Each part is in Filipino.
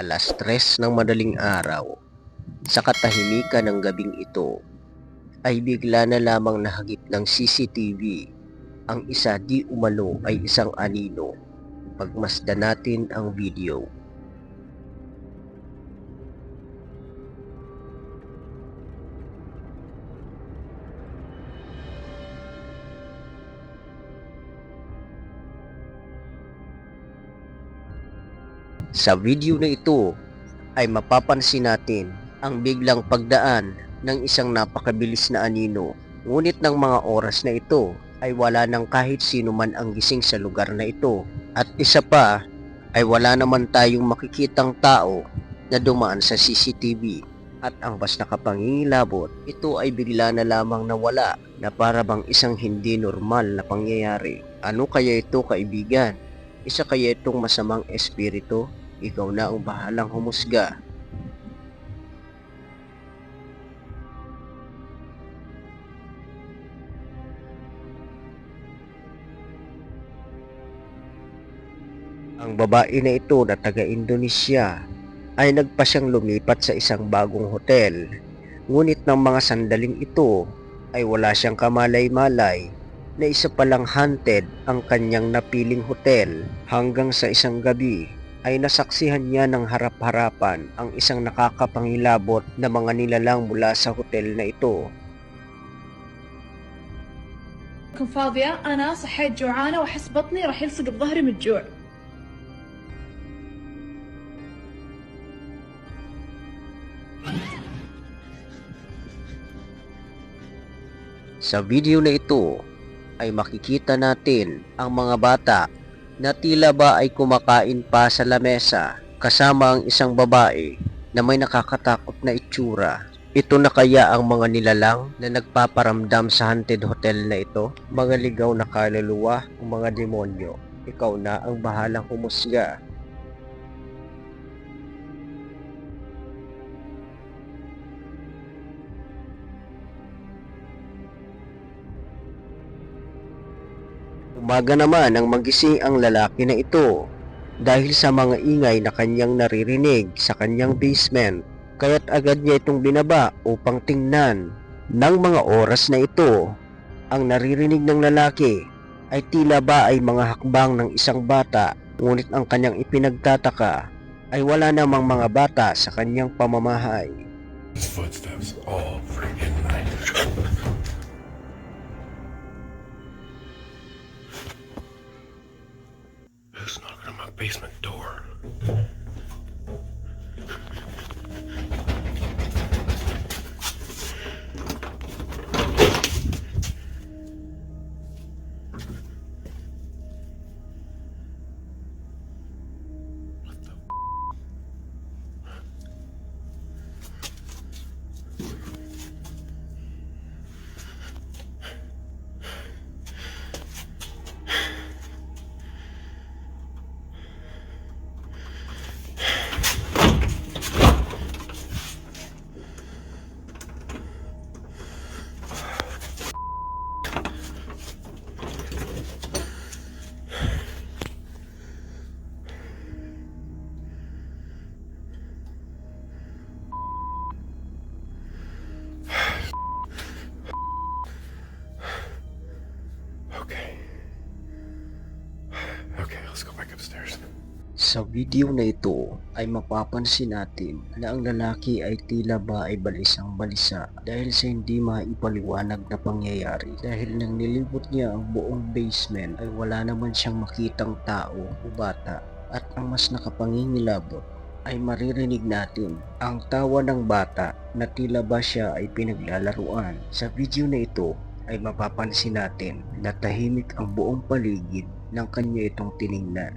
Alas 3 ng madaling araw, sa katahimikan ng gabing ito, ay bigla na lamang nahagip ng CCTV ang isa di umano ay isang anino. Pagmasdan natin ang video. Sa video na ito ay mapapansin natin ang biglang pagdaan ng isang napakabilis na anino. Ngunit ng mga oras na ito ay wala nang kahit sino man ang gising sa lugar na ito. At isa pa ay wala naman tayong makikitang tao na dumaan sa CCTV. At ang mas nakapangingilabot, ito ay bigla na lamang nawala na para bang isang hindi normal na pangyayari. Ano kaya ito, kaibigan? Isa kaya itong masamang espiritu? Ikaw na ang bahalang humusga. Ang babae na ito na taga-Indonesia ay nagpasyang lumipat sa isang bagong hotel. Ngunit ng mga sandaling ito ay wala siyang kamalay-malay na isa palang haunted ang kanyang napiling hotel. Hanggang sa isang gabi ay nasaksihan niya ng harap-harapan ang isang nakakapangilabot na mga nilalang mula sa hotel na ito. كنت فاضية أنا صحيت جوعانة وأحس بطني راح يلصق بظهري من الجوع. Sa video na ito ay makikita natin ang mga bata na tila ba ay kumakain pa sa lamesa kasama ang isang babae na may nakakatakot na itsura. Ito na kaya ang mga nilalang na nagpaparamdam sa haunted hotel na ito? Mga ligaw na kaluluwa o mga demonyo? Ikaw na ang bahalang humusga. Umaga naman ang magising ang lalaki na ito dahil sa mga ingay na kanyang naririnig sa kanyang basement. Kaya't agad niya itong binaba upang tingnan. Nang mga oras na ito, ang naririnig ng lalaki ay tila ba ay mga hakbang ng isang bata, ngunit ang kanyang ipinagtataka ay wala namang mga bata sa kanyang pamamahay. Footsteps all freaking night. Who's knocking on my basement door? Okay, let's go back upstairs. Sa video na ito ay mapapansin natin na ang lalaki ay tila ba ay balisang-balisa dahil sa hindi maipaliwanag na pangyayari. Dahil nang nilibot niya ang buong basement ay wala naman siyang makitang tao o bata. At ang mas nakapangingilabot ay maririnig natin ang tawa ng bata na tila ba siya ay pinaglalaruan. Sa video na ito ay mapapansin natin na tahimik ang buong paligid ng kanya itong tiningnan.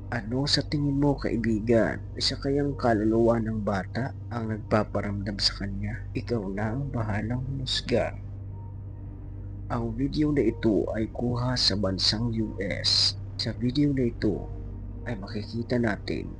Ano sa tingin mo, kaibigan? Isa kayang kaluluwa ng bata ang nagpaparamdam sa kanya? Ikaw na ang bahalang humusga. Ang video na ito ay kuha sa bansang US. Sa video na ito ay makikita natin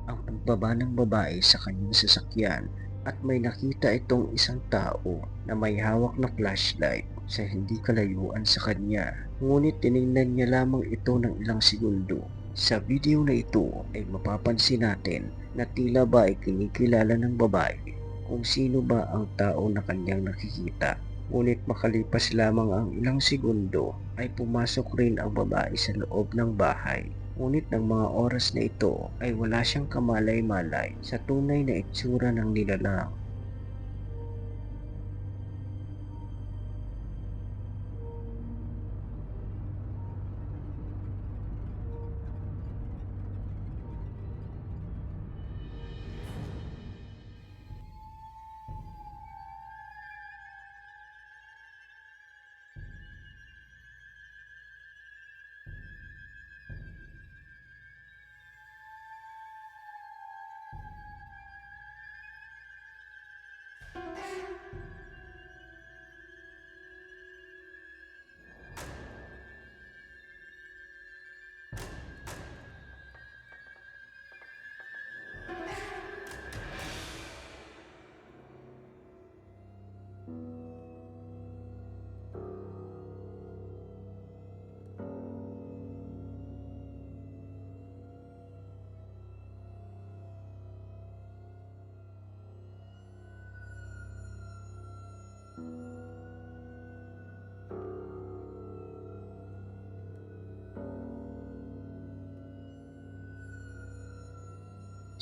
ang pagbaba ng babae sa kanyang sasakyan at may nakita itong isang tao na may hawak na flashlight sa hindi kalayuan sa kanya. Ngunit tinignan niya lamang ito ng ilang segundo. Sa video na ito ay mapapansin natin na tila ba ay kinikilala ng babae kung sino ba ang tao na kanyang nakikita. Ngunit makalipas lamang ang ilang segundo ay pumasok rin ang babae sa loob ng bahay. Ngunit ng mga oras na ito ay wala siyang kamalay-malay sa tunay na itsura ng nilalang.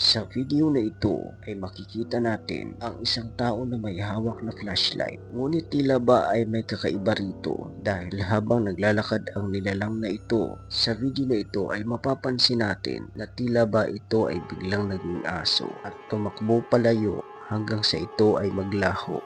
Sa video na ito ay makikita natin ang isang tao na may hawak na flashlight. Ngunit tila ba ay may kakaiba rito dahil habang naglalakad ang nilalang na ito, sa video na ito ay mapapansin natin na tila ba ito ay biglang naging aso at tumakbo palayo hanggang sa ito ay maglaho.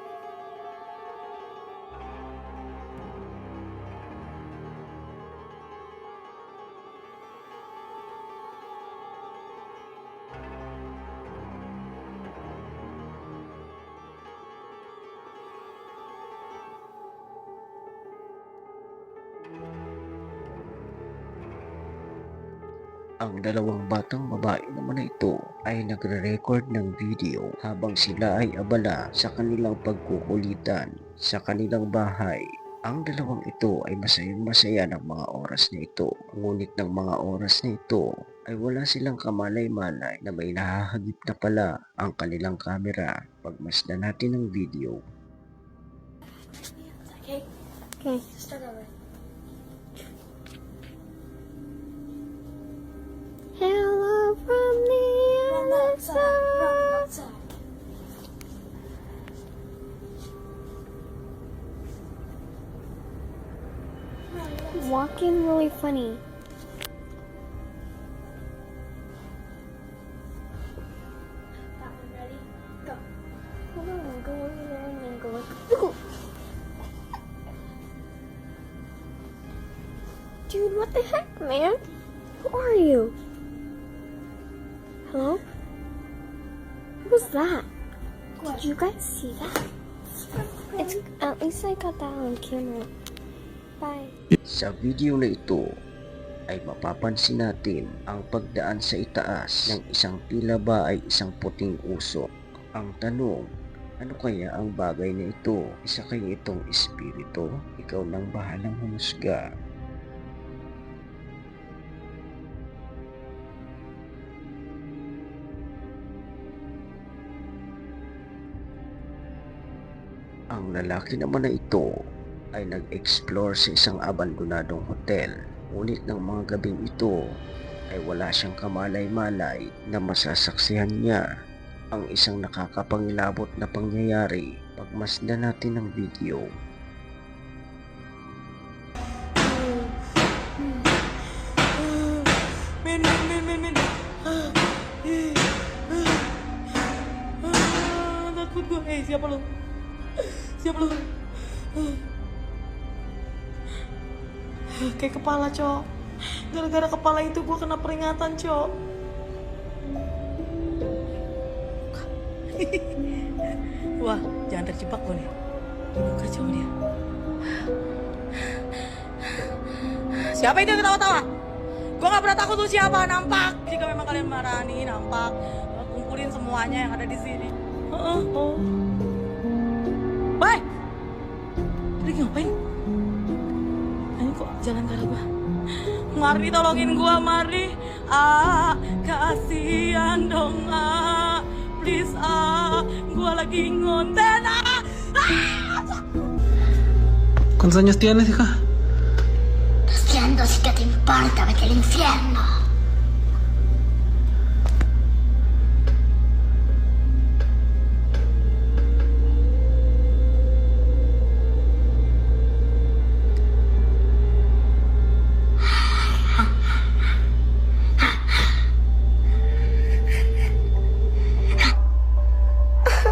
Ang dalawang batang babae naman na ito ay nagre-record ng video habang sila ay abala sa kanilang pagkukulitan sa kanilang bahay. Ang dalawang ito ay masayang-masaya ng mga oras na ito. Ngunit ng mga oras na ito ay wala silang kamalay-malay na may nahahagip na pala ang kanilang kamera. Pagmasdan natin ang video. Okay. Okay. Start over. Hello from the Run other outside. Run side. outside. Walking really funny. That one ready? Go. Hold on, go over there and then go like. Dude, what the heck, man? Who are you? Hello? What was that? Did you guys see that? It's at least I got that on camera. Bye. Sa video na ito ay mapapansin natin ang pagdaan sa itaas ng isang tila ba ay isang puting usok. Ang tanong, ano kaya ang bagay na ito? Isa kaya itong espiritu? Ikaw nang bahalang humusga. Ang lalaki naman na ito ay nag-explore sa isang abandonadong hotel. Ngunit ng mga gabing ito ay wala siyang kamalay-malay na masasaksihan niya ang isang nakakapangilabot na pangyayari. Pagmasdan natin ang video. Men. Takut gue. Siapa lu? Kayak kepala, Cok. Gara-gara kepala itu gue kena peringatan, Cok. Wah, jangan terjebak gue nih. Kacau dia. Siapa itu yang ketawa-tawa? Gue gak pernah takut tuh siapa, nampak. Jika memang kalian marani, nampak. Kumpulin semuanya yang ada di sini. Bye. Lagi ngapain? Ini kok jalan ke arah gua? Marni, tolongin gua, Marni. Kasihan dong please gua lagi ngonten ¿Cuántos años tienes, hija? 200, ¿y qué te importa? Vete al infierno.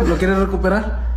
¿Lo quieres recuperar?